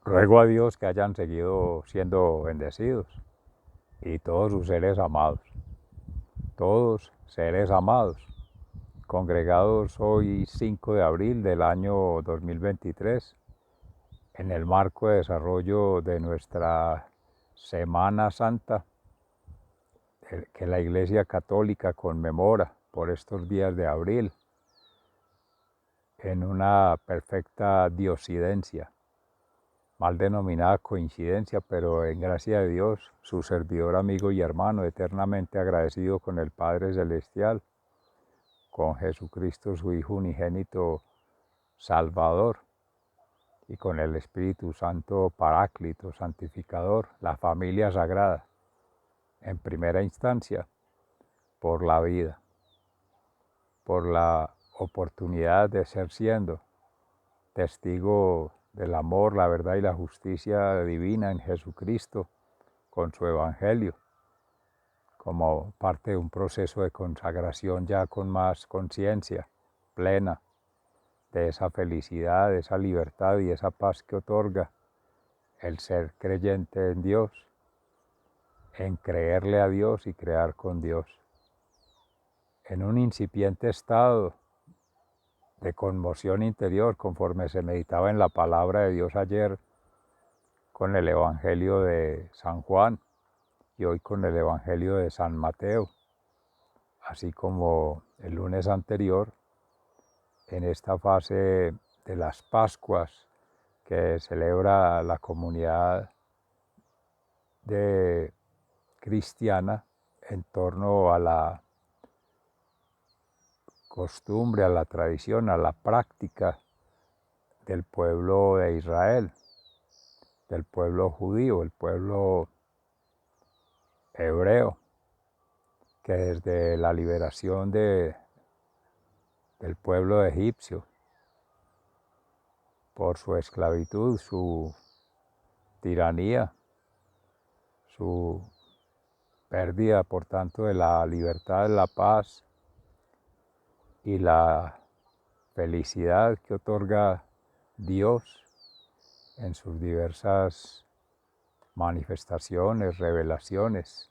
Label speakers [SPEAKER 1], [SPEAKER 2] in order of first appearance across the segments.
[SPEAKER 1] Ruego a Dios que hayan seguido siendo bendecidos y todos sus seres amados, todos seres amados, congregados hoy 5 de abril del año 2023 en el marco de desarrollo de nuestra Semana Santa que la Iglesia Católica conmemora por estos días de abril en una perfecta diosidencia, mal denominada coincidencia, pero en gracia de Dios, su servidor, amigo y hermano, eternamente agradecido con el Padre Celestial, con Jesucristo, su Hijo unigénito Salvador, y con el Espíritu Santo Paráclito, santificador, la familia sagrada, en primera instancia, por la vida, por la oportunidad de ser siendo testigo del amor, la verdad y la justicia divina en Jesucristo con su Evangelio, como parte de un proceso de consagración ya con más conciencia plena de esa felicidad, de esa libertad y esa paz que otorga el ser creyente en Dios, en creerle a Dios y crear con Dios. En un incipiente estado de conmoción interior, conforme se meditaba en la palabra de Dios ayer con el Evangelio de San Juan y hoy con el Evangelio de San Mateo, así como el lunes anterior, en esta fase de las Pascuas que celebra la comunidad cristiana en torno a la costumbre, a la tradición, a la práctica del pueblo de Israel, del pueblo judío, el pueblo hebreo, que desde la liberación del pueblo egipcio por su esclavitud, su tiranía, su pérdida, por tanto, de la libertad, la paz y la felicidad que otorga Dios en sus diversas manifestaciones, revelaciones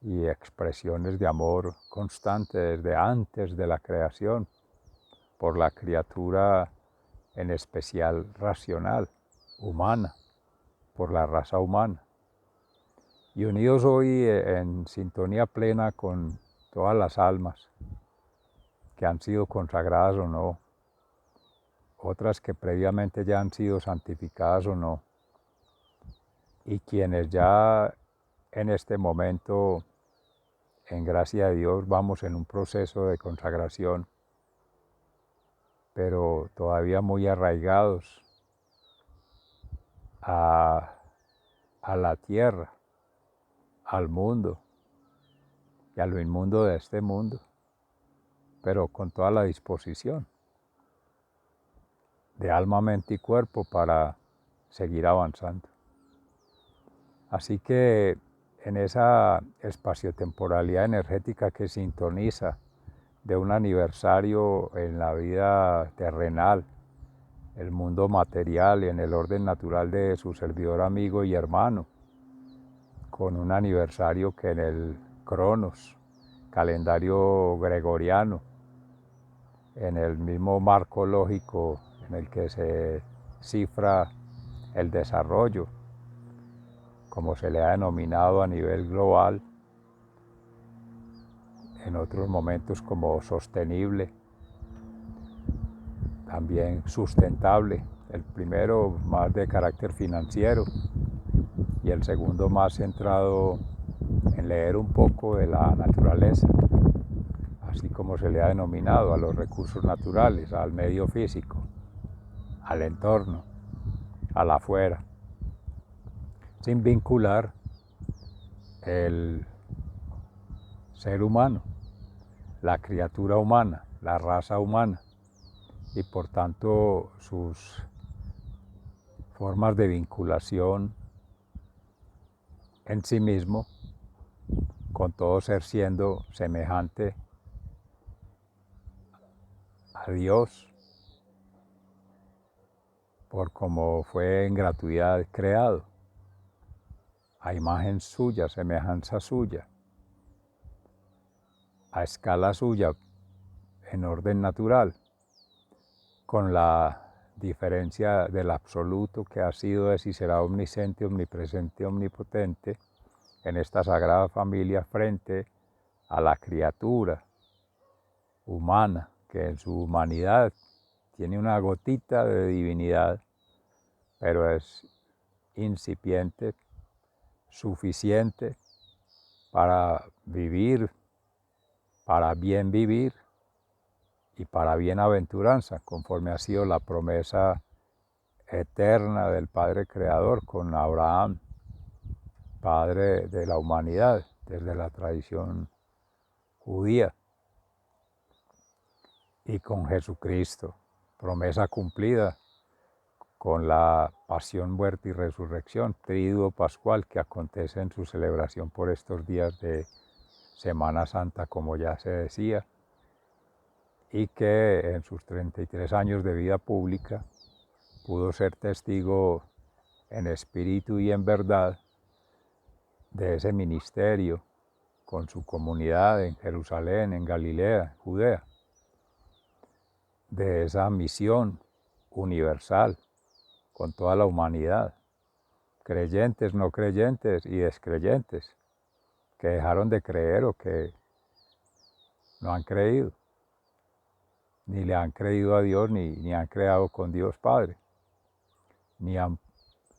[SPEAKER 1] y expresiones de amor constante desde antes de la creación por la criatura, en especial racional, humana, por la raza humana. Y unidos hoy en sintonía plena con todas las almas que han sido consagradas o no, otras que previamente ya han sido santificadas o no, y quienes ya en este momento, en gracia de Dios, vamos en un proceso de consagración, pero todavía muy arraigados a, a la tierra, al mundo y a lo inmundo de este mundo, pero con toda la disposición de alma, mente y cuerpo para seguir avanzando. Así que en esa espaciotemporalidad energética que sintoniza de un aniversario en la vida terrenal, el mundo material y en el orden natural de su servidor, amigo y hermano, con un aniversario que en el Cronos, calendario gregoriano, en el mismo marco lógico en el que se cifra el desarrollo, como se le ha denominado a nivel global, en otros momentos como sostenible, también sustentable, el primero más de carácter financiero y el segundo más centrado en leer un poco de la naturaleza, así como se le ha denominado a los recursos naturales, al medio físico, al entorno, al afuera, sin vincular el ser humano, la criatura humana, la raza humana y por tanto sus formas de vinculación en sí mismo, con todo ser siendo semejante a Dios por cómo fue en gratuidad creado, a imagen suya, semejanza suya, a escala suya, en orden natural, con la diferencia del absoluto que ha sido, es y será omnisciente, omnipresente, omnipotente, en esta sagrada familia frente a la criatura humana, que en su humanidad tiene una gotita de divinidad, pero es incipiente, suficiente para vivir, para bien vivir y para bienaventuranza, conforme ha sido la promesa eterna del Padre Creador con Abraham, Padre de la humanidad, desde la tradición judía, y con Jesucristo, promesa cumplida con la pasión, muerte y resurrección, triduo pascual, que acontece en su celebración por estos días de Semana Santa, como ya se decía, y que en sus 33 años de vida pública pudo ser testigo en espíritu y en verdad de ese ministerio con su comunidad en Jerusalén, en Galilea, Judea, de esa misión universal con toda la humanidad, creyentes, no creyentes y descreyentes, que dejaron de creer o que no han creído, ni le han creído a Dios, ni han creado con Dios Padre, ni han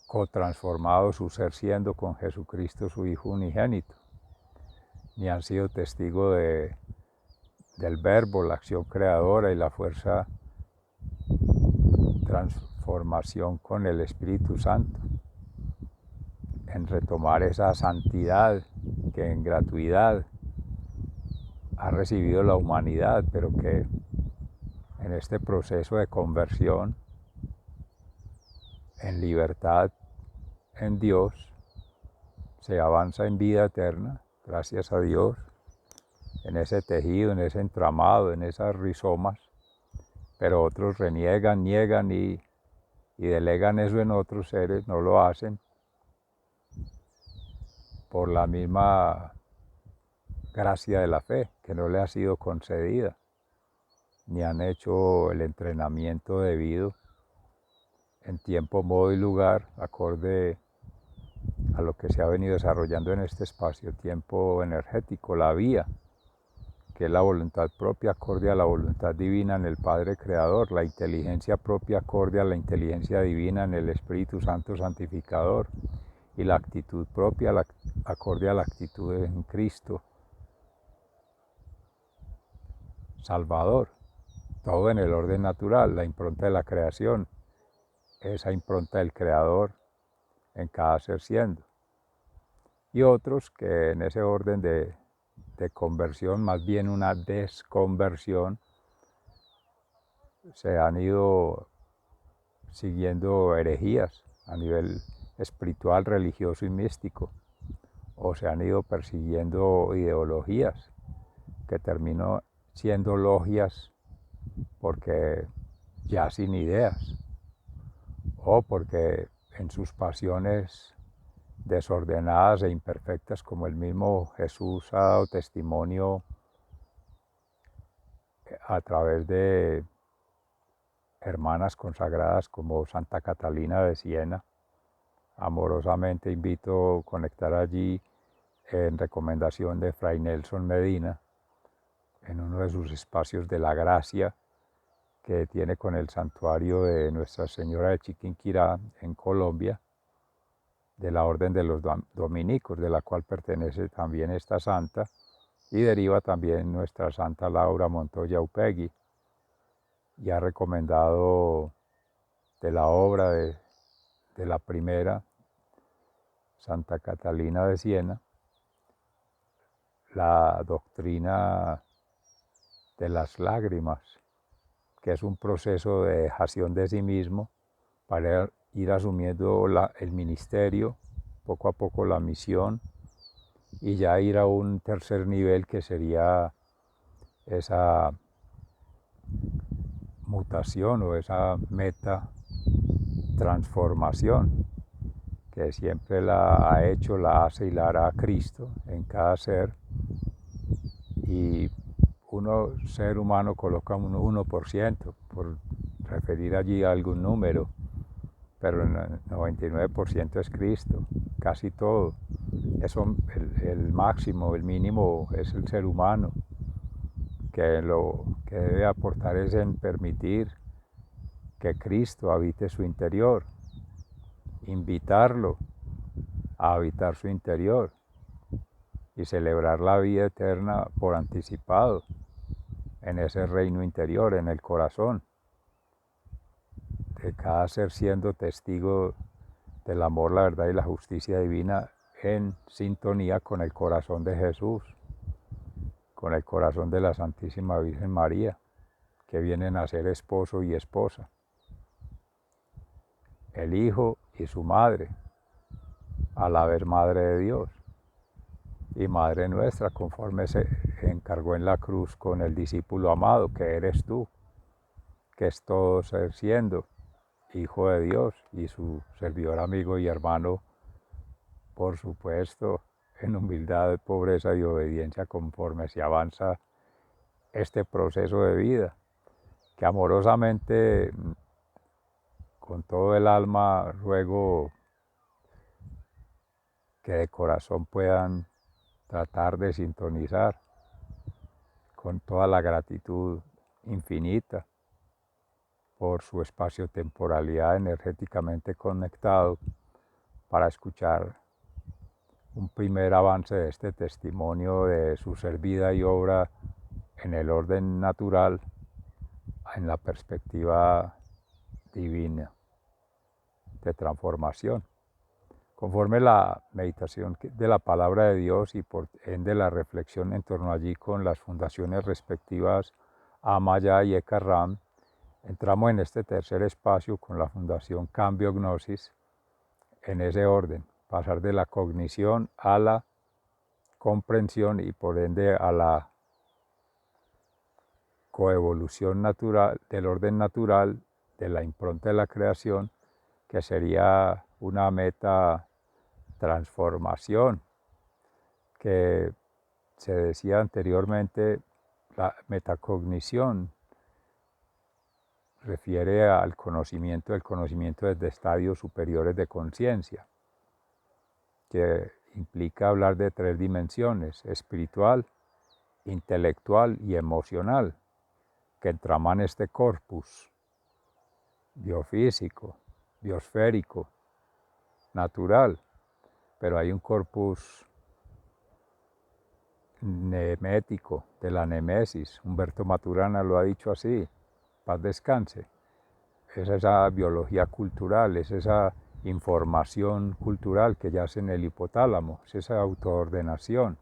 [SPEAKER 1] cotransformado su ser siendo con Jesucristo, su Hijo unigénito, ni han sido testigos del Verbo, la acción creadora y la fuerza transformación con el Espíritu Santo, en retomar esa santidad que en gratuidad ha recibido la humanidad, pero que en este proceso de conversión, en libertad en Dios, se avanza en vida eterna, gracias a Dios, en ese tejido, en ese entramado, en esas rizomas, pero otros reniegan, niegan y delegan eso en otros seres, no lo hacen por la misma gracia de la fe, que no le ha sido concedida, ni han hecho el entrenamiento debido en tiempo, modo y lugar, acorde a lo que se ha venido desarrollando en este espacio-tiempo energético, la vía, que es la voluntad propia acorde a la voluntad divina en el Padre Creador, la inteligencia propia acorde a la inteligencia divina en el Espíritu Santo Santificador, y la actitud propia acorde a la actitud en Cristo Salvador. Todo en el orden natural, la impronta de la creación, esa impronta del Creador en cada ser siendo. Y otros que en ese orden de conversión, más bien una desconversión, se han ido siguiendo herejías a nivel espiritual, religioso y místico, o se han ido persiguiendo ideologías que terminó siendo logias porque ya sin ideas, o porque en sus pasiones desordenadas e imperfectas, como el mismo Jesús ha dado testimonio a través de hermanas consagradas como Santa Catalina de Siena. Amorosamente invito a conectar allí en recomendación de Fray Nelson Medina, en uno de sus espacios de la gracia que tiene con el santuario de Nuestra Señora de Chiquinquirá en Colombia, de la Orden de los Dominicos, de la cual pertenece también esta santa, y deriva también nuestra Santa Laura Montoya Upegui, y ha recomendado de la obra de la primera, Santa Catalina de Siena, la doctrina de las lágrimas, que es un proceso de dejación de sí mismo para ir asumiendo el ministerio, poco a poco la misión, y ya ir a un tercer nivel que sería esa mutación o esa meta transformación que siempre la ha hecho, la hace y la hará Cristo en cada ser. Y uno, ser humano, coloca un 1%, por referir allí a algún número, pero el 99% es Cristo, casi todo. Eso, el máximo, el mínimo es el ser humano, que lo que debe aportar es en permitir que Cristo habite su interior, invitarlo a habitar su interior y celebrar la vida eterna por anticipado en ese reino interior, en el corazón, de cada ser siendo testigo del amor, la verdad y la justicia divina en sintonía con el corazón de Jesús, con el corazón de la Santísima Virgen María, que vienen a ser esposo y esposa, el Hijo y su Madre, a la vez Madre de Dios y Madre nuestra, conforme se encargó en la cruz con el discípulo amado, que eres tú, que es todo ser siendo Hijo de Dios y su servidor, amigo y hermano, por supuesto, en humildad, pobreza y obediencia conforme se avanza este proceso de vida, que amorosamente, con todo el alma, ruego que de corazón puedan tratar de sintonizar con toda la gratitud infinita por su espacio-temporalidad energéticamente conectado para escuchar un primer avance de este testimonio de su ser, vida y obra en el orden natural, en la perspectiva divina de transformación. Conforme la meditación de la palabra de Dios y por ende la reflexión en torno allí con las fundaciones respectivas Amaya y Ekaram, entramos en este tercer espacio con la fundación Cambio Gnosis, en ese orden, pasar de la cognición a la comprensión y por ende a la coevolución natural, del orden natural, de la impronta de la creación, que sería una meta transformación, que se decía anteriormente, la metacognición refiere al conocimiento, el conocimiento desde estadios superiores de conciencia, que implica hablar de tres dimensiones: espiritual, intelectual y emocional, que entraman este corpus biofísico, biosférico, natural, pero hay un corpus nemético, de la némesis. Humberto Maturana lo ha dicho así, paz descanse. Es esa biología cultural, es esa información cultural que yace en el hipotálamo, es esa autoordenación.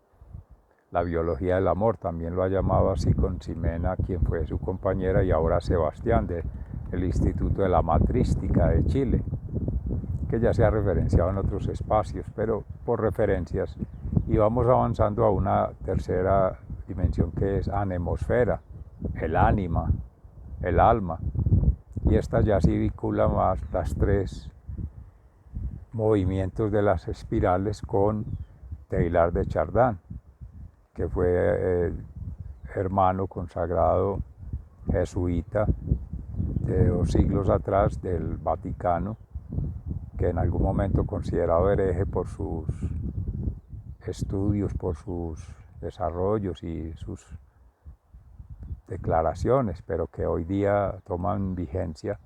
[SPEAKER 1] La biología del amor, también lo ha llamado así con Ximena, quien fue su compañera, y ahora Sebastián, del Instituto de la Matrística de Chile, que ya se ha referenciado en otros espacios, pero por referencias. Y vamos avanzando a una tercera dimensión, que es anemosfera, el ánima, el alma. Y esta ya sí vincula más las tres movimientos de las espirales con Teilhard de Chardin, que fue hermano consagrado jesuita de 2 siglos atrás del Vaticano, que en algún momento considerado hereje por sus estudios, por sus desarrollos y sus declaraciones, pero que hoy día toman vigencia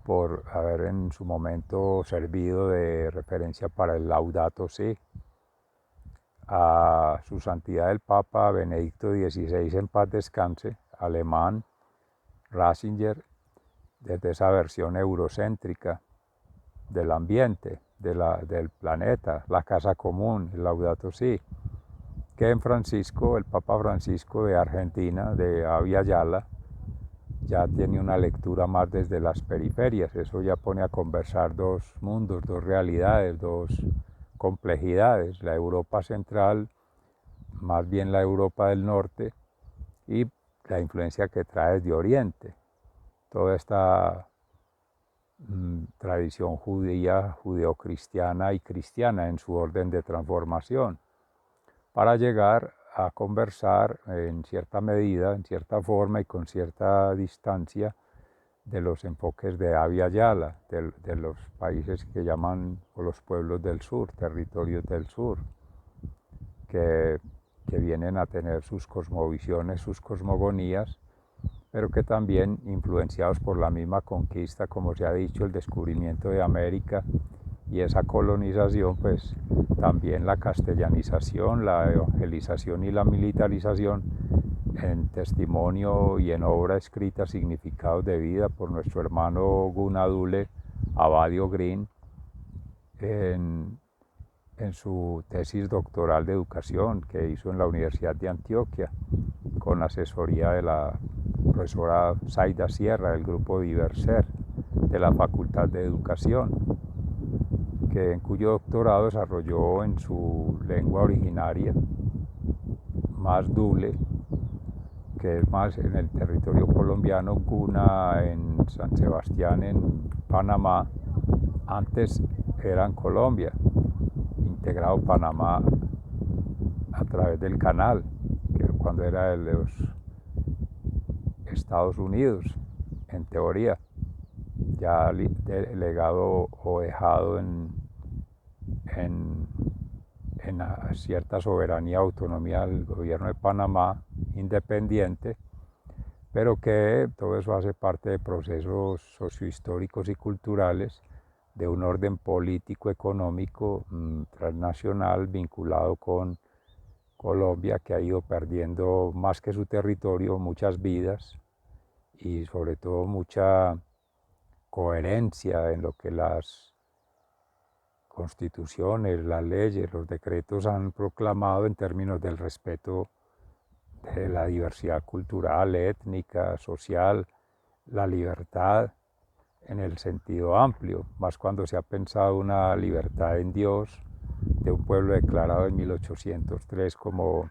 [SPEAKER 1] por haber en su momento servido de referencia para el Laudato Si. A su santidad el Papa Benedicto XVI, en paz descanse, alemán, Ratzinger, desde esa versión eurocéntrica del ambiente, del planeta, la casa común, el Laudato Si, que en Francisco, el Papa Francisco de Argentina, de Abya Yala, ya tiene una lectura más desde las periferias. Eso ya pone a conversar dos mundos, dos realidades, dos complejidades: la Europa central, más bien la Europa del norte, y la influencia que trae de Oriente. Toda esta tradición judía, judeocristiana y cristiana en su orden de transformación, para llegar a conversar en cierta medida, en cierta forma y con cierta distancia de los enfoques de Abya Yala, de los países que llaman, o los pueblos del sur, territorios del sur, que vienen a tener sus cosmovisiones, sus cosmogonías, pero que también, influenciados por la misma conquista, como se ha dicho, el descubrimiento de América y esa colonización, pues también la castellanización, la evangelización y la militarización, en testimonio y en obra escrita, Significados de Vida, por nuestro hermano Gunadule Abadio Green, en su tesis doctoral de educación que hizo en la Universidad de Antioquia, con asesoría de la profesora Zaida Sierra del grupo Diverser de la Facultad de Educación, en cuyo doctorado desarrolló en su lengua originaria, más Dule, que es más en el territorio colombiano, Cuna en San Sebastián, en Panamá. Antes era en Colombia, integrado Panamá a través del canal, que cuando era de los Estados Unidos, en teoría, ya delegado o dejado en cierta soberanía, autonomía del gobierno de Panamá, independiente, pero que todo eso hace parte de procesos sociohistóricos y culturales de un orden político, económico, transnacional, vinculado con Colombia, que ha ido perdiendo más que su territorio, muchas vidas y sobre todo mucha coherencia en lo que las constituciones, las leyes, los decretos han proclamado en términos del respeto de la diversidad cultural, étnica, social, la libertad en el sentido amplio, más cuando se ha pensado una libertad en Dios de un pueblo declarado en 1803 o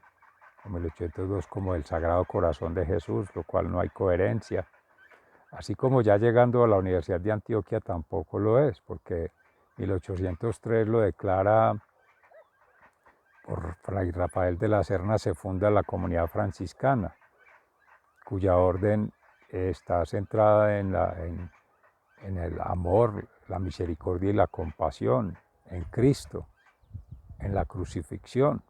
[SPEAKER 1] 1802 como el Sagrado Corazón de Jesús, lo cual no hay coherencia. Así como ya llegando a la Universidad de Antioquia tampoco lo es, porque 1803 lo declara por Fray Rafael de la Serna, se funda la comunidad franciscana, cuya orden está centrada en el amor, la misericordia y la compasión en Cristo, en la crucifixión,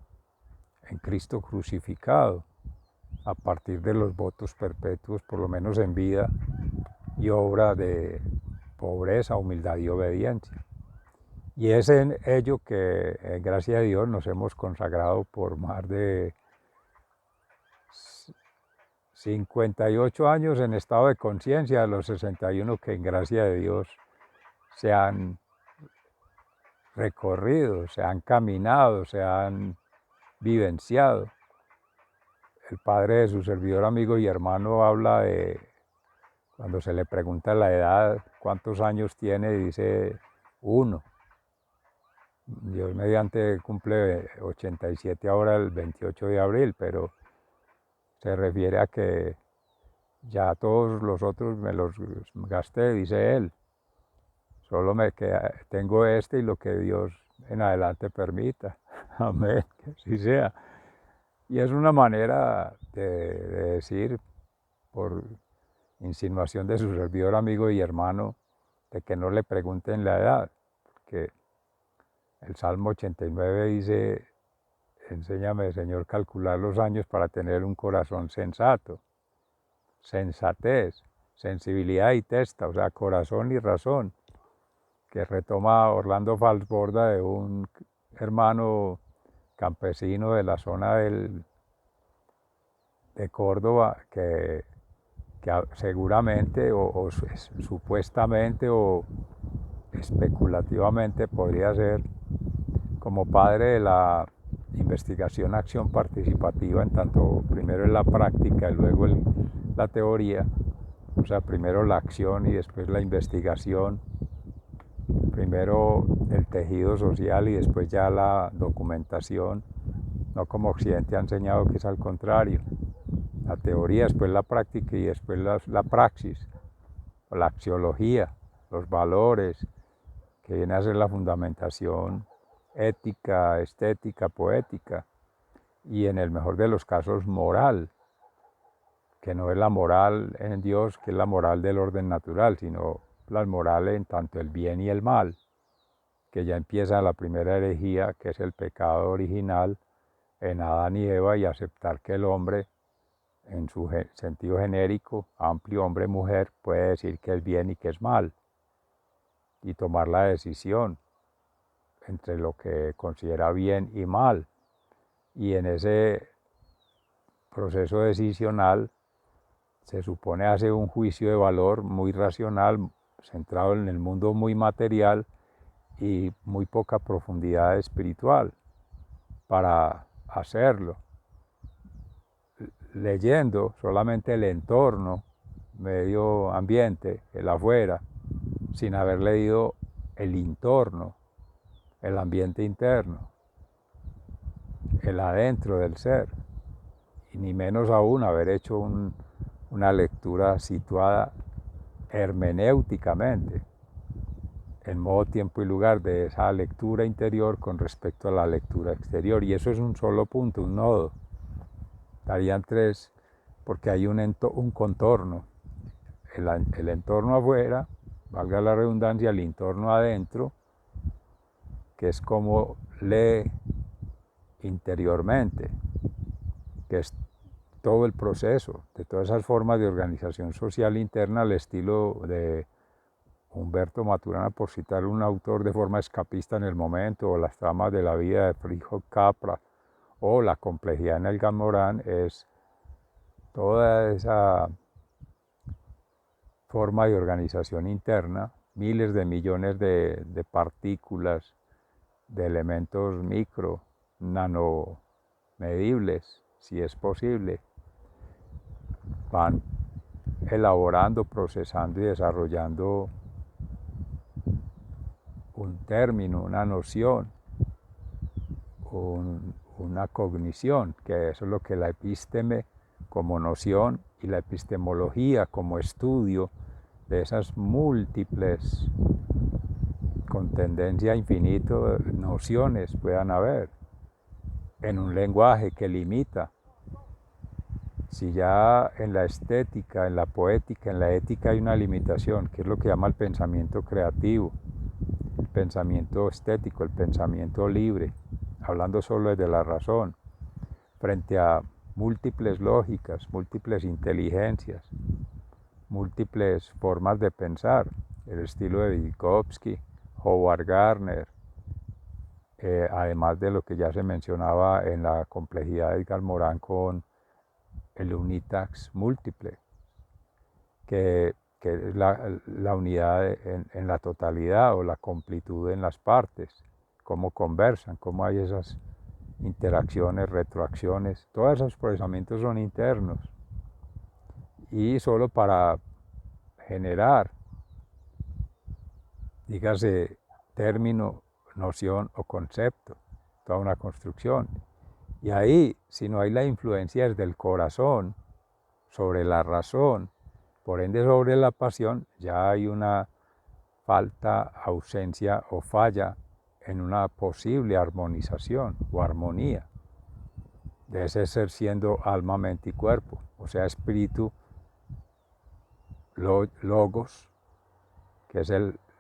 [SPEAKER 1] en Cristo crucificado, a partir de los votos perpetuos, por lo menos en vida y obra de pobreza, humildad y obediencia. Y es en ello que, gracias a Dios, nos hemos consagrado por más de 58 años en estado de conciencia, de los 61 que, en gracia de Dios, se han recorrido, se han caminado, se han vivenciado. El padre de su servidor, amigo y hermano, habla de, cuando se le pregunta la edad, cuántos años tiene, dice 1. Dios mediante cumple 87 ahora el 28 de abril, pero se refiere a que ya todos los otros me los gasté, dice él. Solo me queda, tengo este y lo que Dios en adelante permita. Amén, que así sea. Y es una manera de decir, por insinuación de su servidor, amigo y hermano, de que no le pregunten la edad, porque el Salmo 89 dice: enséñame, Señor, calcular los años para tener un corazón sensato, sensatez, sensibilidad y testa, o sea, corazón y razón, que retoma Orlando Falsborda, de un hermano campesino de la zona de Córdoba, que seguramente o supuestamente o especulativamente podría ser como padre de la investigación acción participativa, en tanto primero en la práctica y luego en la teoría, o sea, primero la acción y después la investigación, primero el tejido social y después ya la documentación, no como Occidente ha enseñado, que es al contrario, la teoría, después la práctica y después la praxis, la axiología, los valores, que viene a ser la fundamentación ética, estética, poética, y en el mejor de los casos moral, que no es la moral en Dios, que es la moral del orden natural, sino la moral en tanto el bien y el mal, que ya empieza la primera herejía, que es el pecado original en Adán y Eva, y aceptar que el hombre, en su sentido genérico, amplio, hombre-mujer, puede decir que es bien y que es mal, y tomar la decisión entre lo que considera bien y mal. Y en ese proceso decisional se supone hace un juicio de valor muy racional, centrado en el mundo muy material y muy poca profundidad espiritual para hacerlo. Leyendo solamente el entorno, medio ambiente, el afuera, sin haber leído el entorno, el ambiente interno, el adentro del ser, y ni menos aún haber hecho una lectura situada hermenéuticamente, en modo, tiempo y lugar de esa lectura interior con respecto a la lectura exterior. Y eso es un solo punto, un nodo. Estarían tres, porque hay un contorno. El entorno afuera, valga la redundancia, el entorno adentro, que es como lee interiormente, que es todo el proceso de todas esas formas de organización social interna al estilo de Humberto Maturana, por citar un autor de forma escapista en el momento, o las tramas de la vida de Frijo Capra, o la complejidad en el Gamorán, es toda esa forma de organización interna, miles de millones de partículas, de elementos micro, nanomedibles, si es posible, van elaborando, procesando y desarrollando un término, una noción, una cognición, que eso es lo que la epísteme como noción y la epistemología como estudio de esas múltiples, con tendencia a infinito, nociones puedan haber en un lenguaje que limita. Si ya en la estética, en la poética, en la ética hay una limitación, que es lo que llama el pensamiento creativo, el pensamiento estético, el pensamiento libre, hablando solo desde la razón, frente a múltiples lógicas, múltiples inteligencias, múltiples formas de pensar, el estilo de Vygotsky, Howard Gardner, además de lo que ya se mencionaba en la complejidad de Edgar Morin con el unitax múltiple, que es la unidad en la totalidad, o la completud en las partes, cómo conversan, cómo hay esas interacciones, retroacciones, todos esos procesamientos son internos, y solo para generar, dígase, término, noción o concepto, toda una construcción. Y ahí, si no hay la influencia desde el corazón sobre la razón, por ende sobre la pasión, ya hay una falta, ausencia o falla en una posible armonización o armonía de ese ser siendo alma, mente y cuerpo, o sea, espíritu, logos, que es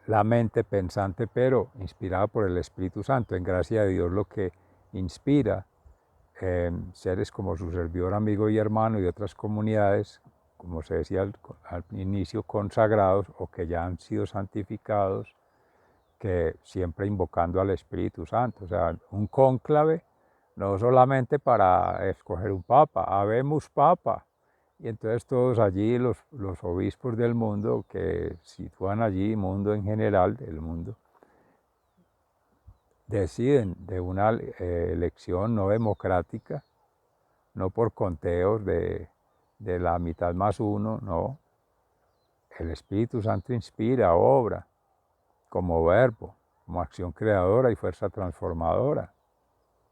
[SPEAKER 1] la mente pensante, pero inspirada por el Espíritu Santo. En gracia de Dios, lo que inspira seres como su servidor, amigo y hermano, y otras comunidades, como se decía al inicio, consagrados o que ya han sido santificados, que siempre invocando al Espíritu Santo. O sea, un cónclave no solamente para escoger un papa, habemos papa. Y entonces todos allí, los obispos del mundo, que sitúan allí mundo en general, del mundo, deciden de una elección no democrática, no por conteos de la mitad más uno, no. El Espíritu Santo inspira, obra, como verbo, como acción creadora y fuerza transformadora.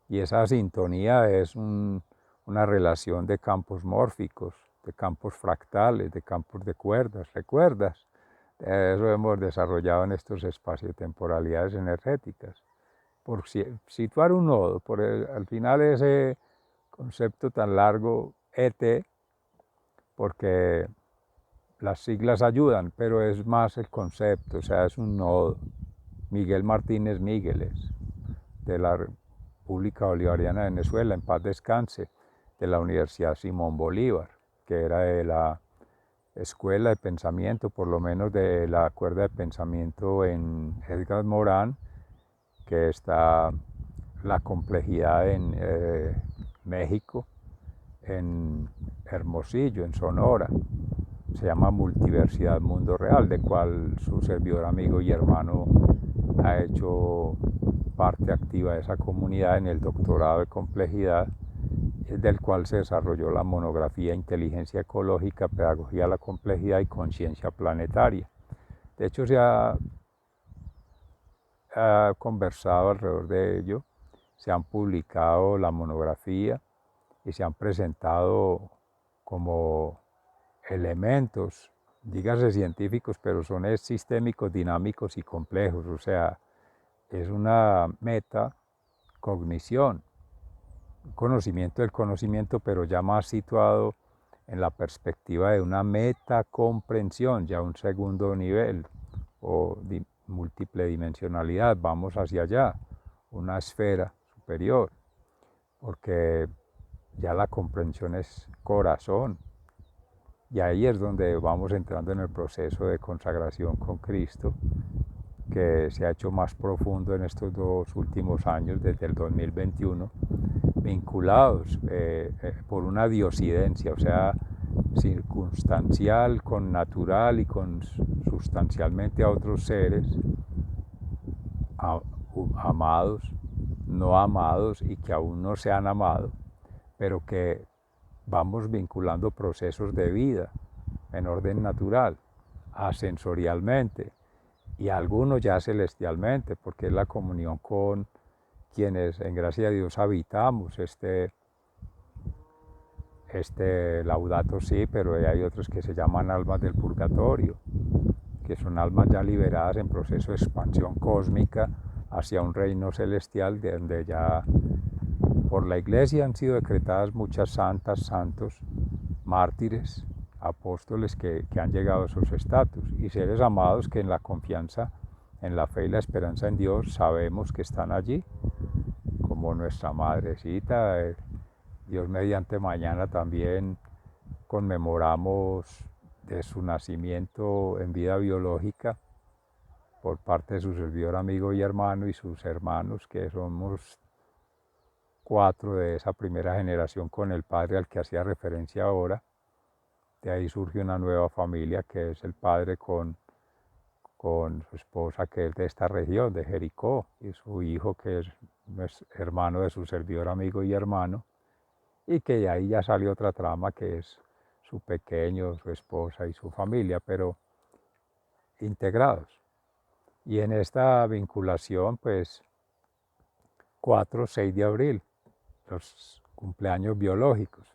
[SPEAKER 1] Y esa sintonía es una relación de campos mórficos, de campos fractales, de campos de cuerdas. ¿Recuerdas Eso hemos desarrollado en estos espaciotemporalidades energéticas. Por situar un nodo, al final ese concepto tan largo, ET, porque las siglas ayudan, pero es más el concepto, o sea, es un nodo. Miguel Martínez Mígueles, de la República Bolivariana de Venezuela, en paz descanse, de la Universidad Simón Bolívar, que era de la escuela de pensamiento, por lo menos de la cuerda de pensamiento en Edgar Morán, que está la complejidad en México, en Hermosillo, en Sonora. Se llama Multiversidad Mundo Real, de cual su servidor, amigo y hermano ha hecho parte activa de esa comunidad en el doctorado de complejidad, del cual se desarrolló la monografía Inteligencia Ecológica, Pedagogía de la Complejidad y Conciencia Planetaria. De hecho, se ha conversado alrededor de ello, se han publicado la monografía y se han presentado como elementos, dígase científicos, pero son sistémicos, dinámicos y complejos, o sea, es una metacognición, conocimiento del conocimiento, pero ya más situado en la perspectiva de una metacomprensión, ya un segundo nivel, o múltiple dimensionalidad, vamos hacia allá, una esfera superior, porque ya la comprensión es corazón, y ahí es donde vamos entrando en el proceso de consagración con Cristo, que se ha hecho más profundo en estos 2 últimos años, desde el 2021, vinculados por una diosidencia, o sea, circunstancial, con natural y con sustancialmente a otros seres, amados, no amados y que aún no se han amado, pero que vamos vinculando procesos de vida en orden natural, ascensorialmente, y algunos ya celestialmente, porque es la comunión con quienes en gracia de Dios habitamos este Laudato Si, pero hay otros que se llaman almas del purgatorio, que son almas ya liberadas en proceso de expansión cósmica hacia un reino celestial, de donde ya por la Iglesia han sido decretadas muchas santas, santos, mártires, apóstoles que han llegado a esos estatus, y seres amados que en la confianza, en la fe y la esperanza en Dios sabemos que están allí, como nuestra madrecita. Dios mediante, mañana también conmemoramos de su nacimiento en vida biológica por parte de su servidor, amigo y hermano, y sus hermanos, que somos 4 de esa primera generación con el padre al que hacía referencia ahora. De ahí surge una nueva familia, que es el padre con su esposa, que es de esta región, de Jericó, y su hijo, que es hermano de su servidor, amigo y hermano, y que de ahí ya salió otra trama, que es su pequeño, su esposa y su familia, pero integrados. Y en esta vinculación, pues 4, 6 de abril, los cumpleaños biológicos,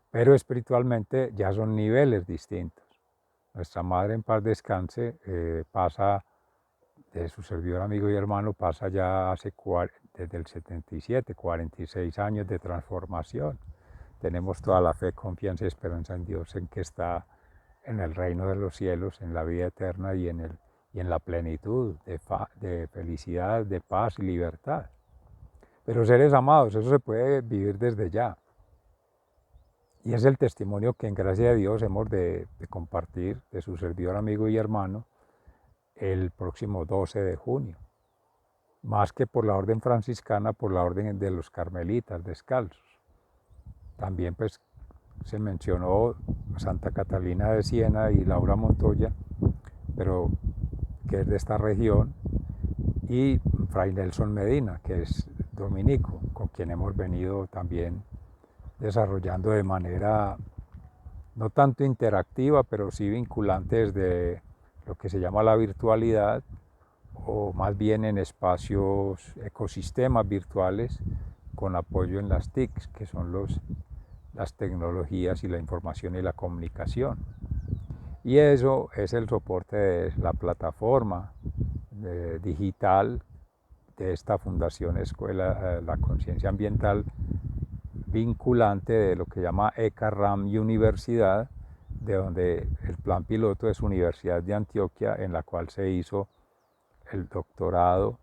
[SPEAKER 1] pero espiritualmente ya son niveles distintos. Nuestra madre, en paz descanse, pasa de su servidor, amigo y hermano, pasa ya desde el 77, 46 años de transformación. Tenemos toda la fe, confianza y esperanza en Dios, en que está en el reino de los cielos, en la vida eterna y en la plenitud de felicidad, de paz y libertad. Pero seres amados, eso se puede vivir desde ya. Y es el testimonio que en gracia de Dios hemos de compartir de su servidor, amigo y hermano el próximo 12 de junio. Más que por la orden franciscana, por la orden de los carmelitas descalzos. También pues se mencionó Santa Catalina de Siena y Laura Montoya, pero que es de esta región, y Fray Nelson Medina, que es dominico, con quien hemos venido también desarrollando de manera no tanto interactiva, pero sí vinculante desde lo que se llama la virtualidad, o más bien en espacios, ecosistemas virtuales, con apoyo en las TICs, que son las tecnologías y la información y la comunicación. Y eso es el soporte de la plataforma digital de esta Fundación Escuela La Conciencia Ambiental, vinculante de lo que llama ECARAM Universidad, de donde el plan piloto es Universidad de Antioquia, en la cual se hizo el doctorado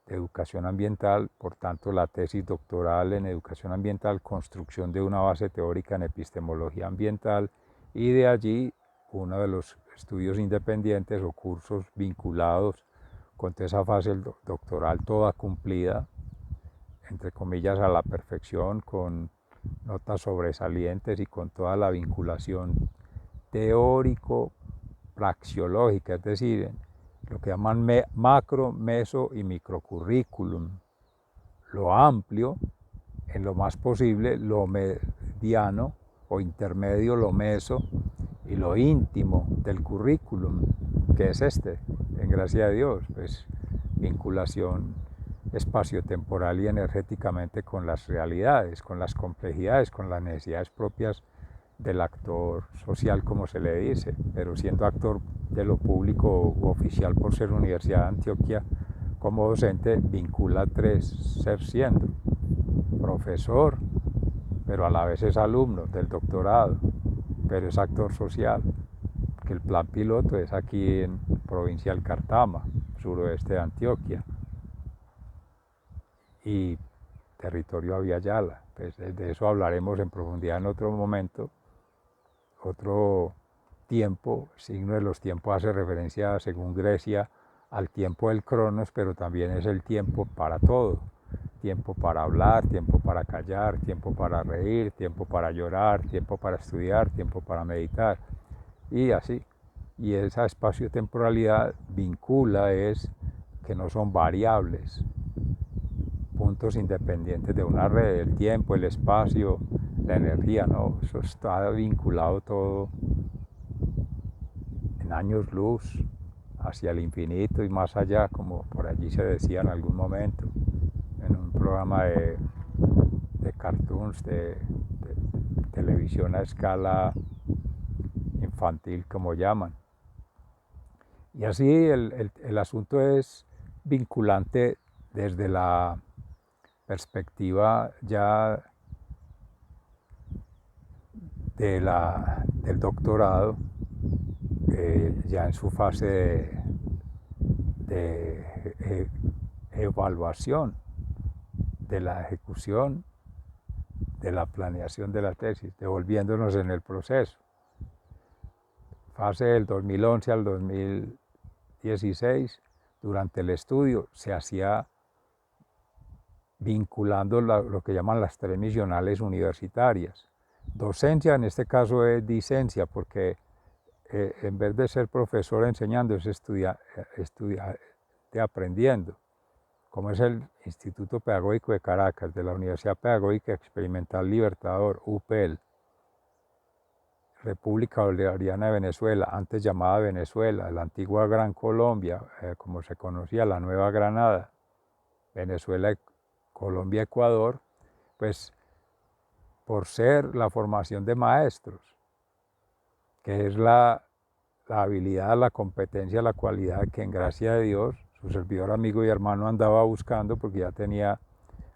[SPEAKER 1] de educación ambiental, por tanto la tesis doctoral en educación ambiental, construcción de una base teórica en epistemología ambiental, y de allí uno de los estudios independientes o cursos vinculados con toda esa fase doctoral toda cumplida, entre comillas, a la perfección, con notas sobresalientes y con toda la vinculación teórico-praxiológica, es decir, lo que llaman macro, meso y microcurrículum. Lo amplio, en lo más posible, lo mediano o intermedio, lo meso, y lo íntimo del currículum, que es en gracia de Dios, pues vinculación espaciotemporal y energéticamente con las realidades, con las complejidades, con las necesidades propias del actor social, como se le dice, pero siendo actor de lo público u oficial por ser Universidad de Antioquia, como docente vincula tres: ser siendo profesor, pero a la vez es alumno del doctorado, pero es actor social, que el plan piloto es aquí en provincia del Cartama, suroeste de Antioquia, y territorio Aviala. Pues de eso hablaremos en profundidad en otro momento. Otro tiempo, signo de los tiempos, hace referencia, según Grecia, al tiempo del Cronos, pero también es el tiempo para todo. Tiempo para hablar, tiempo para callar, tiempo para reír, tiempo para llorar, tiempo para estudiar, tiempo para meditar, y así. Y esa espacio-temporalidad vincula es que no son variables, puntos independientes de una red, el tiempo, el espacio, la energía, no, eso está vinculado todo en años luz hacia el infinito y más allá, como por allí se decía en algún momento, en un programa de cartoons, de televisión a escala infantil, como llaman. Y así el asunto es vinculante desde la perspectiva ya del doctorado, ya en su fase de evaluación de la ejecución de la planeación de la tesis, devolviéndonos en el proceso. Fase del 2011 al 2016, durante el estudio se hacía vinculando lo que llaman las tres misionales universitarias. Docencia, en este caso, es dicencia, porque en vez de ser profesor enseñando, es estudiante aprendiendo, como es el Instituto Pedagógico de Caracas, de la Universidad Pedagógica Experimental Libertador, UPEL, República Bolivariana de Venezuela, antes llamada Venezuela, la antigua Gran Colombia, como se conocía, la Nueva Granada, Venezuela, Colombia, Ecuador, pues por ser la formación de maestros, que es la habilidad, la competencia, la cualidad que en gracia de Dios, su servidor, amigo y hermano andaba buscando, porque ya tenía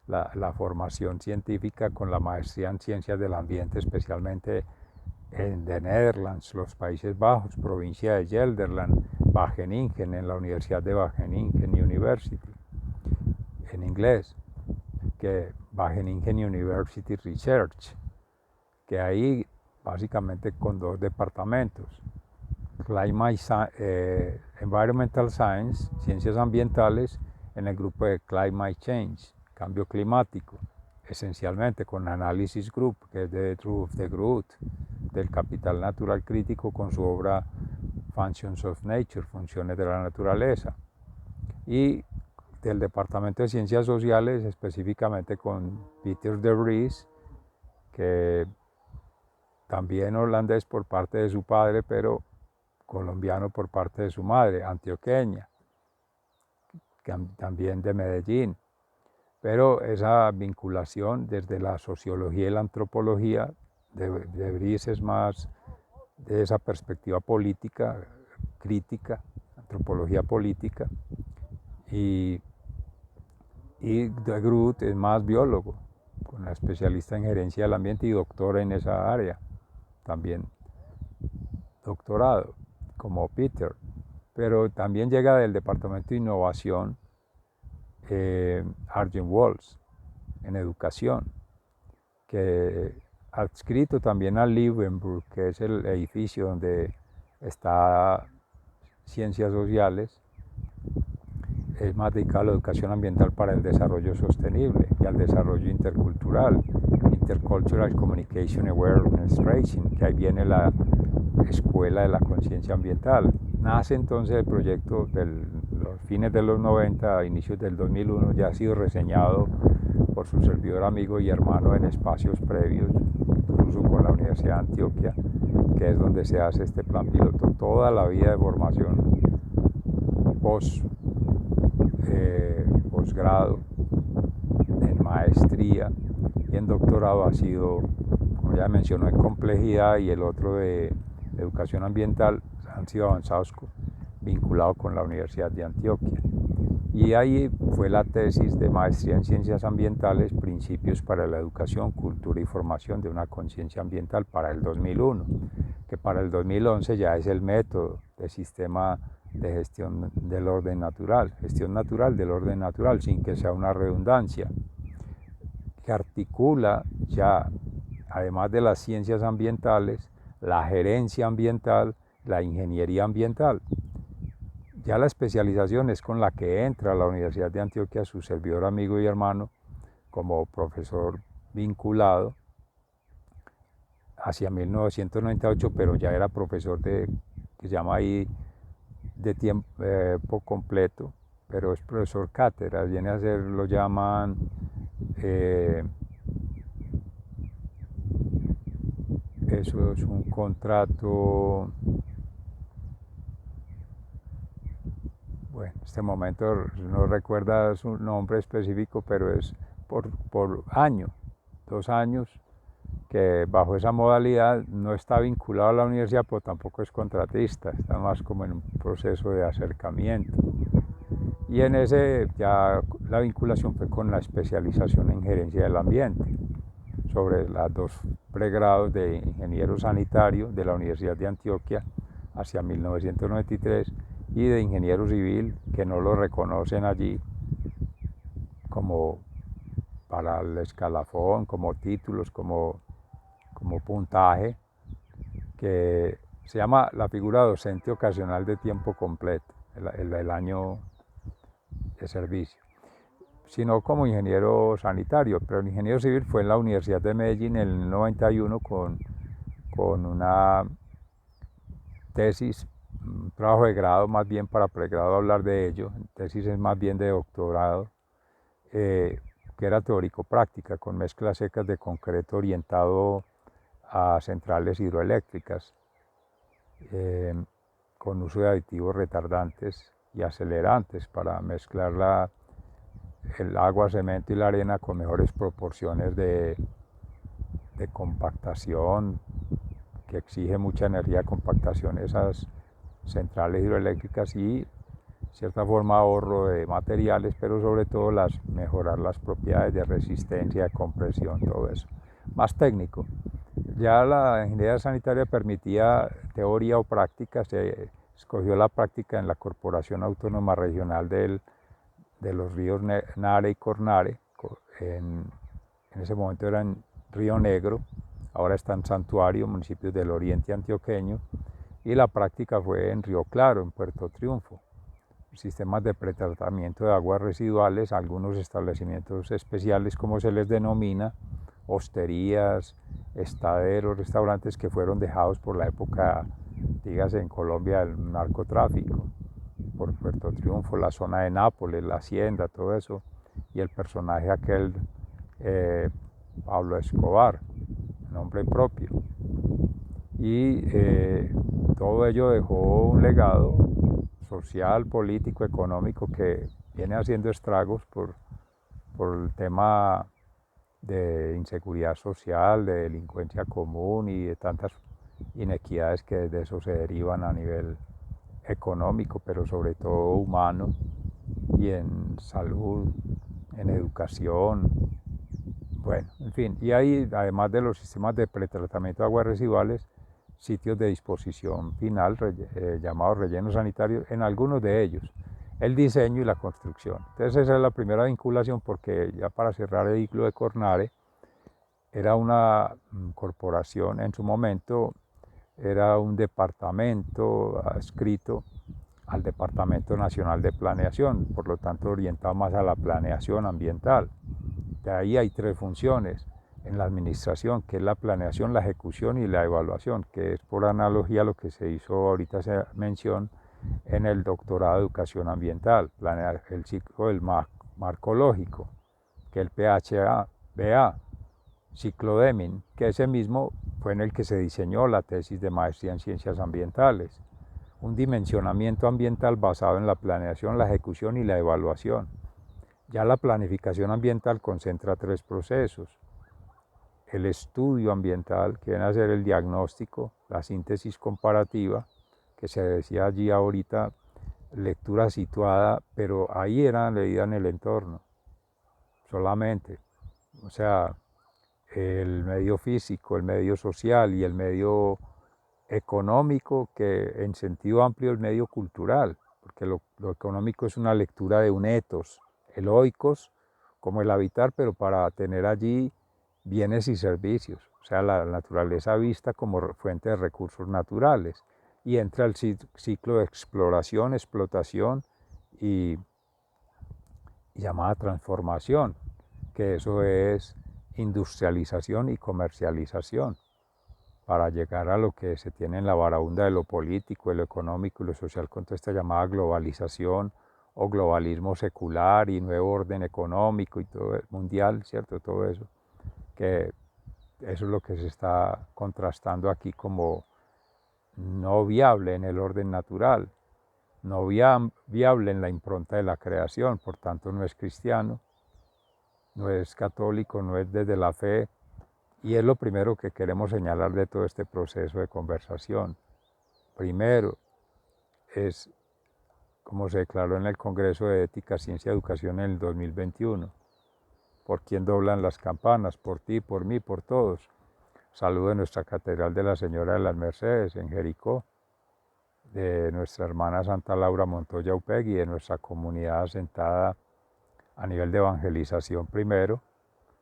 [SPEAKER 1] la formación científica con la maestría en ciencias del ambiente, especialmente en The Netherlands, los Países Bajos, provincia de Gelderland, Wageningen, en la Universidad de Wageningen University, en inglés, que Wageningen University Research, que ahí básicamente con dos departamentos, Environmental Science, ciencias ambientales, en el grupo de Climate Change, cambio climático, esencialmente con Analysis Group, que es de Drew de Groot, del Capital Natural Crítico, con su obra Functions of Nature, funciones de la naturaleza, y del Departamento de Ciencias Sociales, específicamente con Peter de Vries, que también holandés por parte de su padre, pero colombiano por parte de su madre, antioqueña, también de Medellín. Pero esa vinculación desde la sociología y la antropología de Vries es más de esa perspectiva política, crítica, antropología política, y de Groot es más biólogo, con una especialista en gerencia del ambiente y doctora en esa área, también doctorado, como Peter, pero también llega del Departamento de Innovación Arjen Walls, en educación, que adscrito también al Liebenburg, que es el edificio donde está Ciencias Sociales, es más dedicado a la educación ambiental para el desarrollo sostenible y al desarrollo intercultural, Intercultural Communication Awareness Raising, que ahí viene la Escuela de la Conciencia Ambiental. Nace entonces el proyecto de los fines de los 90, a inicios del 2001, ya ha sido reseñado por su servidor amigo y hermano en espacios previos, incluso con la Universidad de Antioquia, que es donde se hace este plan piloto. Toda la vida de formación posgrado, en maestría y en doctorado ha sido, como ya mencionó, en complejidad, y el otro de educación ambiental han sido avanzados vinculados con la Universidad de Antioquia. Y ahí fue la tesis de maestría en ciencias ambientales, principios para la educación, cultura y formación de una conciencia ambiental, para el 2001, que para el 2011 ya es el método de sistema de gestión del orden natural, gestión natural del orden natural, sin que sea una redundancia, que articula ya, además de las ciencias ambientales, la gerencia ambiental, la ingeniería ambiental. Ya la especialización es con la que entra a la Universidad de Antioquia su servidor amigo y hermano como profesor vinculado hacia 1998, pero ya era profesor que se llama ahí de tiempo completo, pero es profesor cátedra, viene a ser, lo llaman eso es un contrato, bueno, en este momento no recuerda su nombre específico, pero es por año, 2 años, que bajo esa modalidad no está vinculado a la universidad, pero tampoco es contratista, está más como en un proceso de acercamiento. Y en ese ya la vinculación fue con la especialización en gerencia del ambiente, sobre los 2 pregrados de ingeniero sanitario de la Universidad de Antioquia hacia 1993 y de ingeniero civil, que no lo reconocen allí como para el escalafón, como títulos, como puntaje, que se llama la figura docente ocasional de tiempo completo, el año de servicio, sino como ingeniero sanitario, pero el ingeniero civil fue en la Universidad de Medellín en el 91 con una tesis, un trabajo de grado, más bien para pregrado hablar de ello, tesis es más bien de doctorado, que era teórico-práctica, con mezclas secas de concreto orientado a centrales hidroeléctricas, con uso de aditivos retardantes y acelerantes para mezclar el agua, cemento y la arena con mejores proporciones de compactación, que exige mucha energía de compactación esas centrales hidroeléctricas, y cierta forma ahorro de materiales, pero sobre todo mejorar las propiedades de resistencia, de compresión, todo eso. Más técnico. Ya la ingeniería sanitaria permitía teoría o práctica, se escogió la práctica en la Corporación Autónoma Regional de los ríos Nare y Cornare, en ese momento era en Río Negro, ahora está en Santuario, municipios del oriente antioqueño, y la práctica fue en Río Claro, en Puerto Triunfo. Sistemas de pretratamiento de aguas residuales, algunos establecimientos especiales, como se les denomina, hosterías, estaderos, restaurantes que fueron dejados por la época, dígase en Colombia, del narcotráfico, por Puerto Triunfo, la zona de Nápoles, la hacienda, todo eso, y el personaje aquel, Pablo Escobar, nombre propio. Y todo ello dejó un legado social, político, económico, que viene haciendo estragos por el tema de inseguridad social, de delincuencia común y de tantas inequidades que de eso se derivan a nivel económico, pero sobre todo humano, y en salud, en educación, bueno, en fin. Y hay, además de los sistemas de pretratamiento de aguas residuales, sitios de disposición final llamados rellenos sanitarios, en algunos de ellos, el diseño y la construcción. Entonces esa es la primera vinculación, porque ya para cerrar el ciclo de Cornare, era una corporación en su momento, era un departamento adscrito al Departamento Nacional de Planeación, por lo tanto orientado más a la planeación ambiental. De ahí hay tres funciones en la administración, que es la planeación, la ejecución y la evaluación, que es por analogía a lo que se hizo, ahorita se mención, en el doctorado de educación ambiental, planear el ciclo del marco lógico, que el PHBA, ciclo Deming, que ese mismo fue en el que se diseñó la tesis de maestría en ciencias ambientales, un dimensionamiento ambiental basado en la planeación, la ejecución y la evaluación. Ya la planificación ambiental concentra tres procesos: el estudio ambiental, que viene a ser el diagnóstico, la síntesis comparativa, que se decía allí ahorita, lectura situada, pero ahí era leída en el entorno, solamente. O sea, el medio físico, el medio social y el medio económico, que en sentido amplio el medio cultural, porque lo económico es una lectura de un ethos, el oikos, como el habitar, pero para tener allí bienes y servicios, o sea, la naturaleza vista como fuente de recursos naturales, y entra el ciclo de exploración, explotación y llamada transformación, que eso es industrialización y comercialización, para llegar a lo que se tiene en la baraúnda de lo político, lo económico y lo social, con toda esta llamada globalización o globalismo secular y nuevo orden económico y todo mundial, ¿cierto? Todo eso, que eso es lo que se está contrastando aquí como no viable en el orden natural, no viable en la impronta de la creación, por tanto no es cristiano, no es católico, no es desde la fe. Y es lo primero que queremos señalar de todo este proceso de conversación. Primero, es como se declaró en el Congreso de Ética, Ciencia y Educación en el 2021. ¿Por quién doblan las campanas? Por ti, por mí, por todos. Saludo de nuestra Catedral de la Señora de las Mercedes en Jericó, de nuestra hermana Santa Laura Montoya Upegui, de nuestra comunidad asentada a nivel de evangelización primero,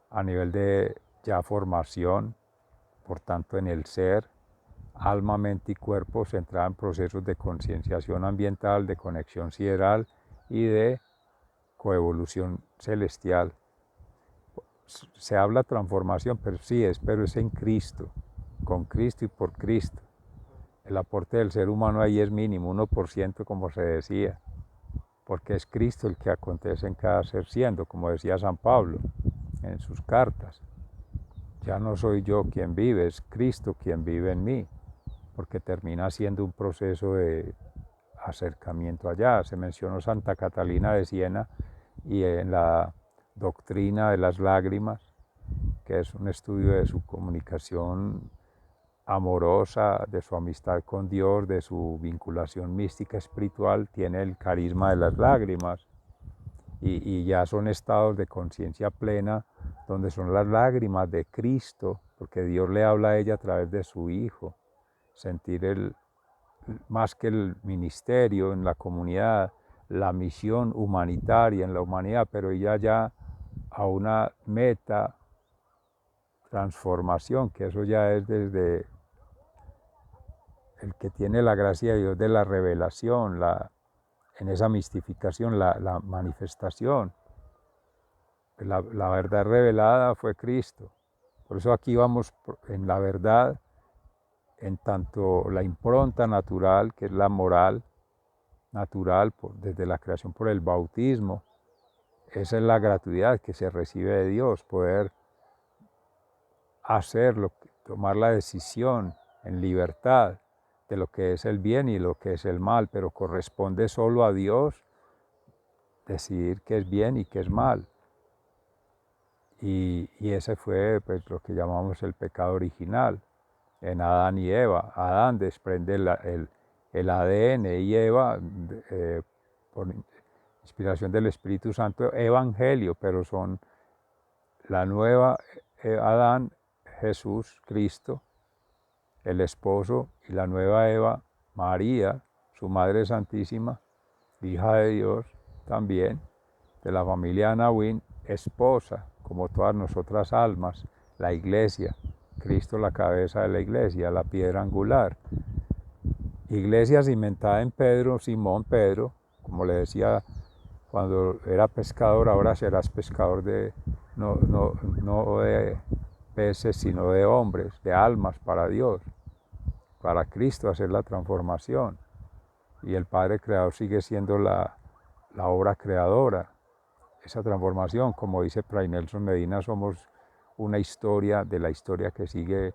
[SPEAKER 1] a nivel de ya formación, por tanto en el ser, alma, mente y cuerpo, centrada en procesos de concienciación ambiental, de conexión sideral y de coevolución celestial. Se habla transformación, pero sí pero es en Cristo, con Cristo y por Cristo. El aporte del ser humano ahí es mínimo, 1%, como se decía, porque es Cristo el que acontece en cada ser siendo, como decía San Pablo en sus cartas. Ya no soy yo quien vive, es Cristo quien vive en mí, porque termina siendo un proceso de acercamiento allá. Se mencionó Santa Catalina de Siena, y en la doctrina de las lágrimas, que es un estudio de su comunicación amorosa, de su amistad con Dios, de su vinculación mística espiritual, tiene el carisma de las lágrimas, y ya son estados de conciencia plena, donde son las lágrimas de Cristo, porque Dios le habla a ella a través de su Hijo. Sentir más que el ministerio en la comunidad, la misión humanitaria en la humanidad, pero ella ya a una meta transformación, que eso ya es desde el que tiene la gracia de Dios de la revelación, en esa mistificación, la manifestación. La verdad revelada fue Cristo. Por eso aquí vamos en la verdad, en tanto la impronta natural, que es la moral natural, desde la creación por el bautismo. Esa es la gratuidad que se recibe de Dios, poder hacerlo, tomar la decisión en libertad de lo que es el bien y lo que es el mal, pero corresponde solo a Dios decidir qué es bien y qué es mal. Y ese fue, pues, lo que llamamos el pecado original. en Adán y Eva. Adán desprende el ADN y Eva, por inspiración del Espíritu Santo, evangelio, pero son la nueva Adán, Jesús, Cristo, el esposo, y la nueva Eva, María, su Madre Santísima, hija de Dios también, de la familia Anahuín, esposa, como todas nosotras almas, la iglesia, Cristo la cabeza de la iglesia, la piedra angular. Iglesia cimentada en Pedro, Simón Pedro, como le decía cuando era pescador, ahora serás pescador no de peces, sino de hombres, de almas para Dios, para Cristo hacer la transformación. Y el Padre Creador sigue siendo la obra creadora. Esa transformación, como dice Fray Nelson Medina, somos una historia de la historia que sigue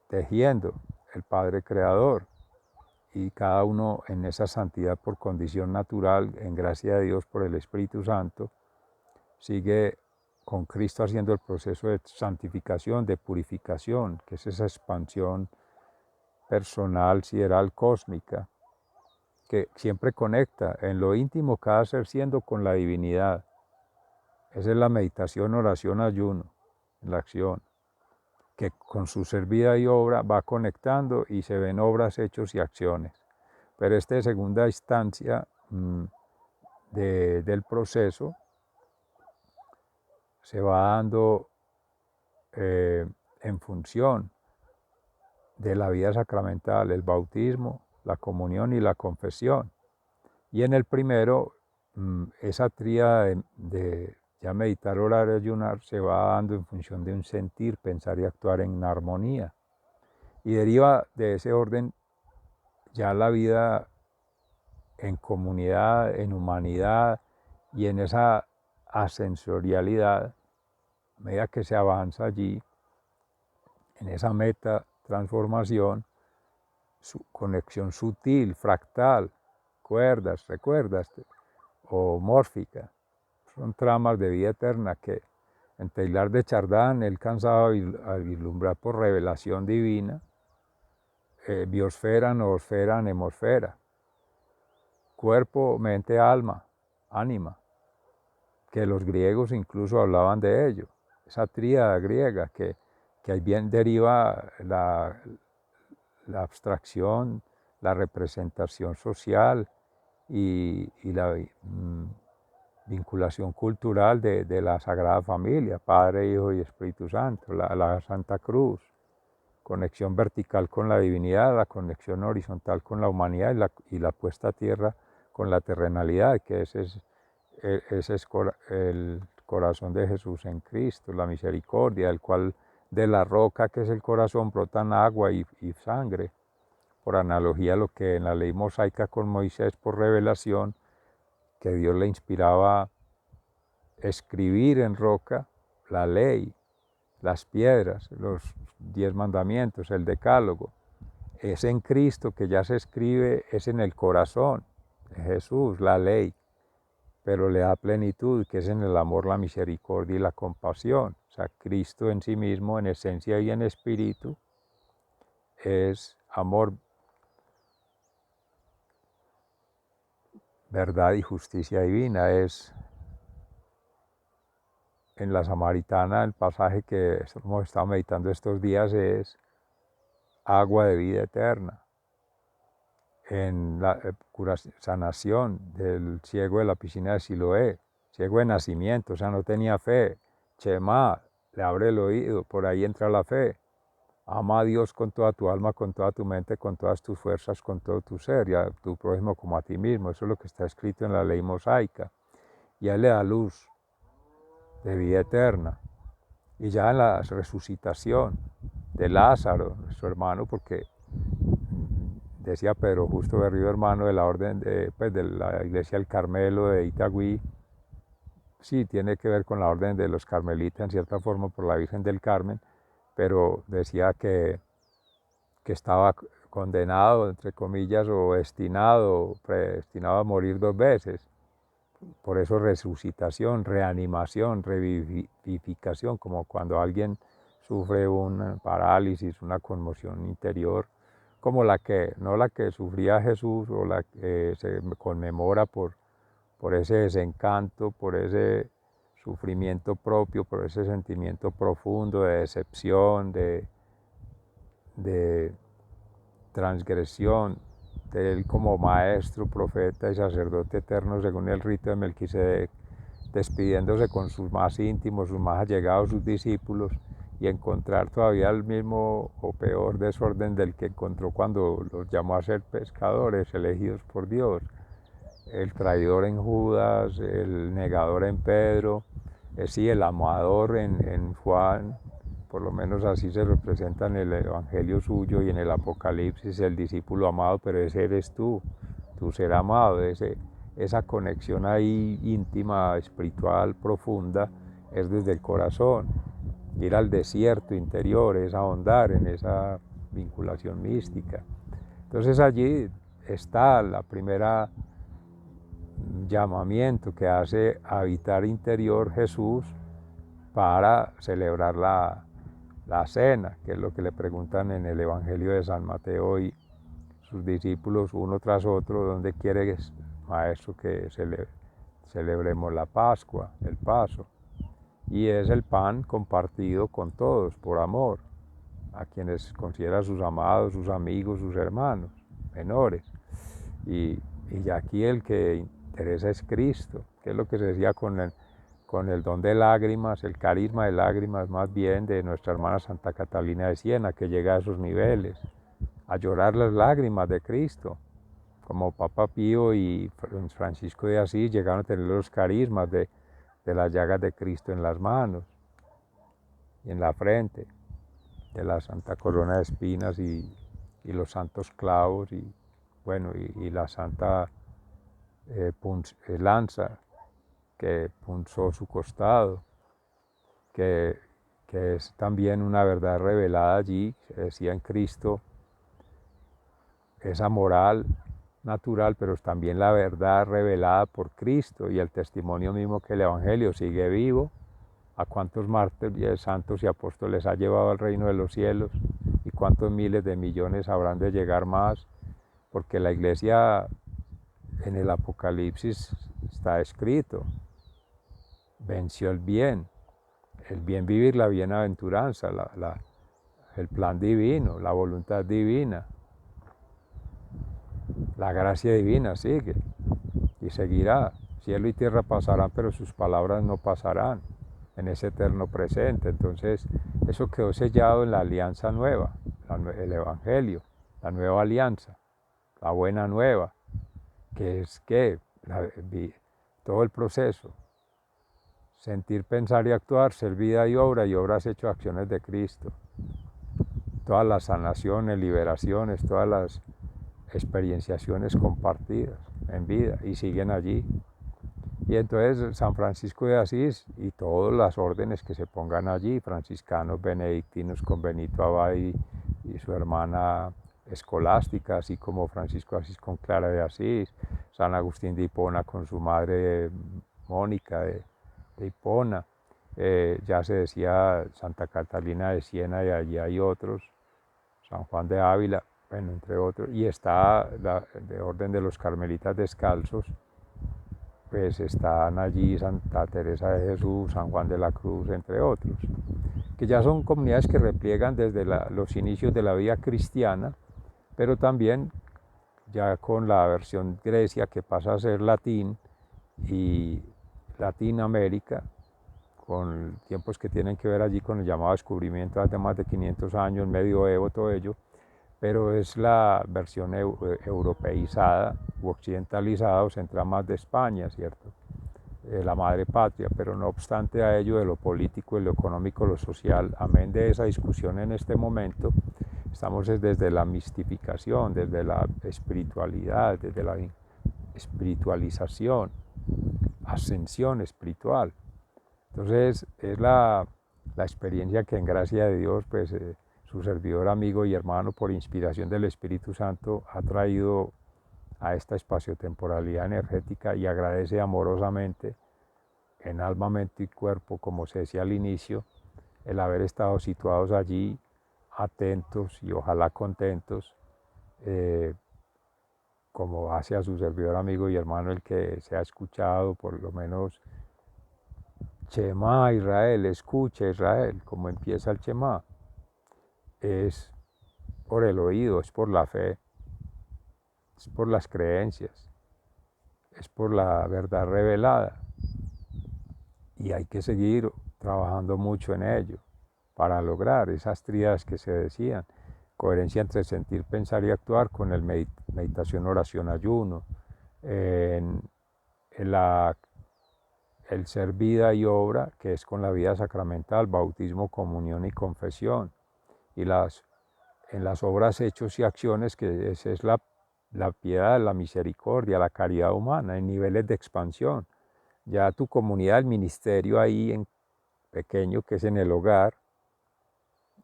[SPEAKER 1] tejiendo el Padre Creador. Y cada uno en esa santidad por condición natural, en gracia de Dios por el Espíritu Santo, sigue con Cristo haciendo el proceso de santificación, de purificación, que es esa expansión personal, sideral, cósmica, que siempre conecta en lo íntimo cada ser siendo con la divinidad. Esa es la meditación, oración, ayuno, la acción, que con su ser, vida y obra va conectando y se ven obras, hechos y acciones. Pero esta segunda instancia del proceso se va dando en función de la vida sacramental, el bautismo, la comunión y la confesión. Y en el primero, esa tríada de ya meditar, orar y ayunar se va dando en función de un sentir, pensar y actuar en armonía. Y deriva de ese orden ya la vida en comunidad, en humanidad y en esa ascensorialidad, a medida que se avanza allí, en esa meta transformación, su conexión sutil, fractal, cuerdas, recuerdas, o mórfica. Son tramas de vida eterna que en Teilhard de Chardin él cansaba a vislumbrar por revelación divina, biosfera, noosfera, anemosfera, cuerpo, mente, alma, ánima, que los griegos incluso hablaban de ello, esa tríada griega que ahí bien deriva la abstracción, la representación social y la vinculación cultural de la Sagrada Familia, Padre, Hijo y Espíritu Santo, la Santa Cruz, conexión vertical con la divinidad, la conexión horizontal con la humanidad y la puesta a tierra con la terrenalidad, que ese es el corazón de Jesús en Cristo, la misericordia, del cual de la roca que es el corazón brotan agua y sangre, por analogía a lo que en la ley mosaica con Moisés por revelación, que Dios le inspiraba a escribir en roca la ley, las piedras, los 10 mandamientos, el decálogo. Es en Cristo que ya se escribe, es en el corazón de Jesús, la ley, pero le da plenitud, que es en el amor, la misericordia y la compasión. O sea, Cristo en sí mismo, en esencia y en espíritu, es amor, verdad y justicia divina. Es en la Samaritana, el pasaje que hemos estado meditando estos días es agua de vida eterna. En la sanación del ciego de la piscina de Siloé, ciego de nacimiento, o sea, no tenía fe. Chema, le abre el oído, por ahí entra la fe. Ama a Dios con toda tu alma, con toda tu mente, con todas tus fuerzas, con todo tu ser, y a tu prójimo como a ti mismo. Eso es lo que está escrito en la ley mosaica. Y a él le da luz de vida eterna. Y ya en la resucitación de Lázaro, su hermano, porque decía Pedro Justo Berrío, hermano de la orden de la iglesia del Carmelo de Itagüí, sí, tiene que ver con la orden de los carmelitas en cierta forma por la Virgen del Carmen, pero decía que estaba condenado, entre comillas, o predestinado a morir 2 veces. Por eso resucitación, reanimación, revivificación, como cuando alguien sufre una parálisis, una conmoción interior, como no la que sufría Jesús o la que se conmemora por ese desencanto, por ese sufrimiento propio, por ese sentimiento profundo de decepción, de transgresión, de él como maestro, profeta y sacerdote eterno según el rito de Melquisedec, despidiéndose con sus más íntimos, sus más allegados, sus discípulos, y encontrar todavía el mismo o peor desorden del que encontró cuando los llamó a ser pescadores, elegidos por Dios. El traidor en Judas, el negador en Pedro, sí, el amador en Juan, por lo menos así se representa en el Evangelio suyo y en el Apocalipsis, el discípulo amado, pero ese eres tú ser amado, esa conexión ahí íntima, espiritual, profunda, es desde el corazón. Ir al desierto interior es ahondar en esa vinculación mística. Entonces allí está la primera llamamiento que hace habitar interior Jesús para celebrar la cena, que es lo que le preguntan en el Evangelio de San Mateo y sus discípulos uno tras otro: ¿dónde quieres, Maestro, que celebremos la Pascua, el Paso? Y es el pan compartido con todos por amor, a quienes considera sus amados, sus amigos, sus hermanos menores. Y aquí el que interesa es Cristo, que es lo que se decía con el don de lágrimas, el carisma de lágrimas más bien de nuestra hermana Santa Catalina de Siena, que llega a esos niveles, a llorar las lágrimas de Cristo, como Papa Pío y Francisco de Asís llegaron a tener los carismas de las llagas de Cristo en las manos y en la frente, de la Santa Corona de Espinas y los santos clavos y la Santa lanza que punzó su costado, que es también una verdad revelada allí. Se decía en Cristo esa moral natural, pero es también la verdad revelada por Cristo y el testimonio mismo que el Evangelio sigue vivo. A cuántos mártires, santos y apóstoles ha llevado al reino de los cielos y cuántos miles de millones habrán de llegar más, porque la Iglesia en el Apocalipsis está escrito: venció el bien vivir, la bienaventuranza, el plan divino, la voluntad divina, la gracia divina sigue y seguirá. Cielo y tierra pasarán, pero sus palabras no pasarán, en ese eterno presente. Entonces eso quedó sellado en la alianza nueva, el Evangelio, la nueva alianza, la buena nueva, que es todo el proceso: sentir, pensar y actuar, ser vida y obras hecho acciones de Cristo. Todas las sanaciones, liberaciones, todas las experienciaciones compartidas en vida y siguen allí. Y entonces San Francisco de Asís y todas las órdenes que se pongan allí, franciscanos, benedictinos con Benito Abad y su hermana escolástica, así como Francisco de Asís con Clara de Asís, San Agustín de Hipona con su madre Mónica de Hipona, ya se decía Santa Catalina de Siena y allí hay otros, San Juan de Ávila, bueno, entre otros, y está de orden de los carmelitas descalzos, pues están allí Santa Teresa de Jesús, San Juan de la Cruz, entre otros, que ya son comunidades que repliegan desde los inicios de la vida cristiana, pero también ya con la versión Grecia, que pasa a ser latín, y Latinoamérica, con tiempos que tienen que ver allí con el llamado descubrimiento hace más de 500 años, medioevo, todo ello, pero es la versión europeizada u occidentalizada o central más de España, ¿cierto? La madre patria, pero no obstante a ello, de lo político, lo económico, lo social, amén de esa discusión en este momento, estamos desde la mistificación, desde la espiritualidad, desde la espiritualización, ascensión espiritual. Entonces es la experiencia que en gracia de Dios, pues su servidor, amigo y hermano, por inspiración del Espíritu Santo, ha traído a esta espaciotemporalidad energética y agradece amorosamente en alma, mente y cuerpo, como se decía al inicio, el haber estado situados allí, atentos y ojalá contentos, como hace a su servidor amigo y hermano el que se ha escuchado por lo menos Shema Israel, escucha Israel, como empieza el Shema, es por el oído, es por la fe, es por las creencias, es por la verdad revelada. Y hay que seguir trabajando mucho en ello para lograr esas tríadas que se decían. Coherencia entre sentir, pensar y actuar con el meditación, oración, ayuno. El ser vida y obra, que es con la vida sacramental, bautismo, comunión y confesión. Y en las obras, hechos y acciones, que es la piedad, la misericordia, la caridad humana, en niveles de expansión. Ya tu comunidad, el ministerio ahí en pequeño, que es en el hogar,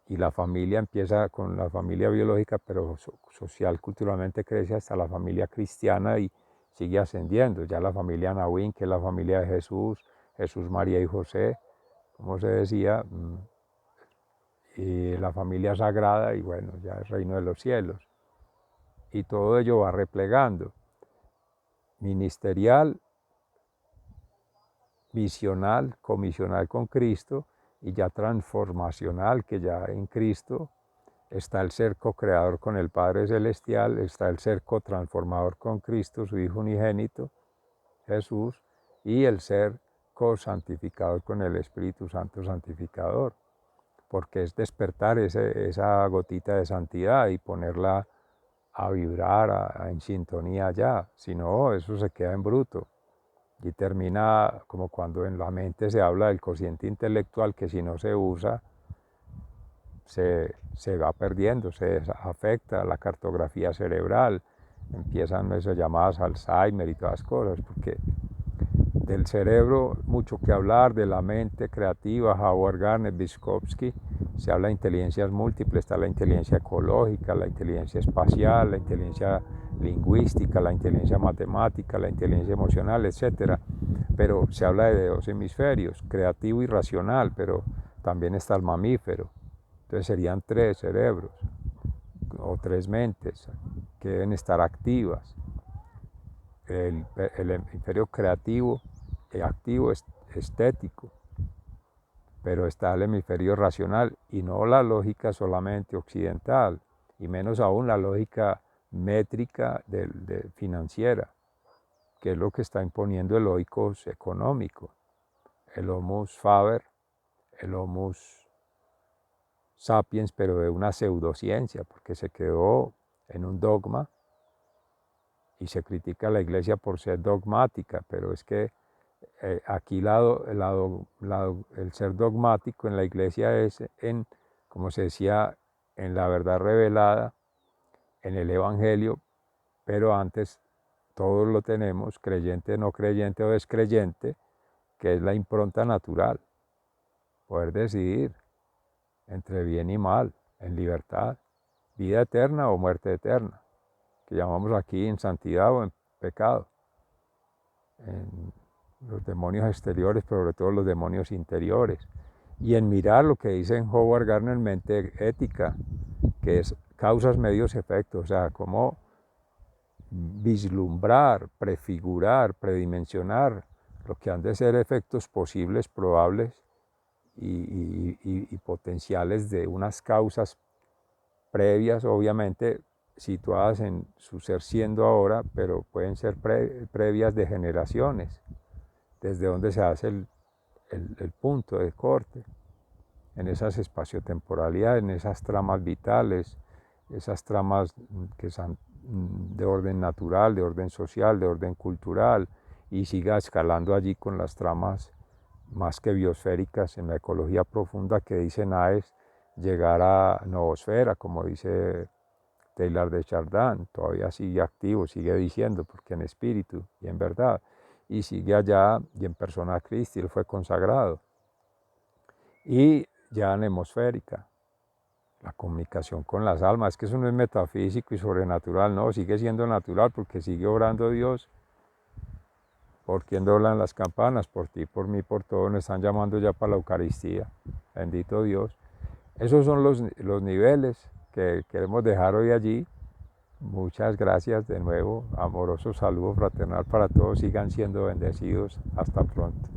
[SPEAKER 1] y la familia empieza con la familia biológica, pero social, culturalmente crece hasta la familia cristiana y sigue ascendiendo. Ya la familia Nahuín, que es la familia de Jesús, Jesús, María y José, como se decía, y la familia sagrada, y bueno, ya el reino de los cielos. Y todo ello va replegando. Ministerial, misional, comisional con Cristo, y ya transformacional, que ya en Cristo está el ser co-creador con el Padre Celestial, está el ser co-transformador con Cristo, su Hijo unigénito, Jesús, y el ser co-santificador con el Espíritu Santo santificador, porque es despertar esa gotita de santidad y ponerla a vibrar en sintonía ya, si no, eso se queda en bruto. Y termina como cuando en la mente se habla del cociente intelectual, que si no se usa, se va perdiendo, se afecta la cartografía cerebral, empiezan esas llamadas Alzheimer y todas las cosas, porque del cerebro mucho que hablar, de la mente creativa, Howard Gardner, Vygotsky, se habla de inteligencias múltiples, está la inteligencia ecológica, la inteligencia espacial, la inteligencia lingüística, la inteligencia matemática, la inteligencia emocional, etc. Pero se habla de dos hemisferios, creativo y racional, pero también está el mamífero. Entonces serían tres cerebros o tres mentes que deben estar activas. El hemisferio creativo y activo es estético, pero está el hemisferio racional y no la lógica solamente occidental, y menos aún la lógica métrica financiera, que es lo que está imponiendo el oikos económico, el homus faber, el homus sapiens, pero de una pseudociencia, porque se quedó en un dogma y se critica a la iglesia por ser dogmática, pero es que aquí el ser dogmático en la iglesia es como se decía, en la verdad revelada, en el evangelio, pero antes todos lo tenemos, creyente, no creyente o descreyente, que es la impronta natural, poder decidir entre bien y mal, en libertad, vida eterna o muerte eterna, que llamamos aquí en santidad o en pecado, en los demonios exteriores, pero sobre todo los demonios interiores, y en mirar lo que dice en Howard Gardner, mente ética, que es causas, medios, efectos, o sea, cómo vislumbrar, prefigurar, predimensionar lo que han de ser efectos posibles, probables y potenciales de unas causas previas, obviamente situadas en su ser siendo ahora, pero pueden ser previas de generaciones, desde donde se hace el punto de corte, en esas espaciotemporalidades, en esas tramas vitales, esas tramas que son de orden natural, de orden social, de orden cultural, y siga escalando allí con las tramas más que biosféricas en la ecología profunda, que dice Naes, llegar a noosfera, como dice Teilhard de Chardin, todavía sigue activo, sigue diciendo, porque en espíritu y en verdad, y sigue allá, y en persona Christi, él fue consagrado. Y ya en hemisférica, la comunicación con las almas, es que eso no es metafísico y sobrenatural, no, sigue siendo natural porque sigue obrando Dios ¿Por quién doblan las campanas? Por ti, por mí, por todos. Nos están llamando ya para la Eucaristía. Bendito Dios. Esos son los niveles que queremos dejar hoy allí. Muchas gracias de nuevo. Amoroso saludo fraternal para todos. Sigan siendo bendecidos. Hasta pronto.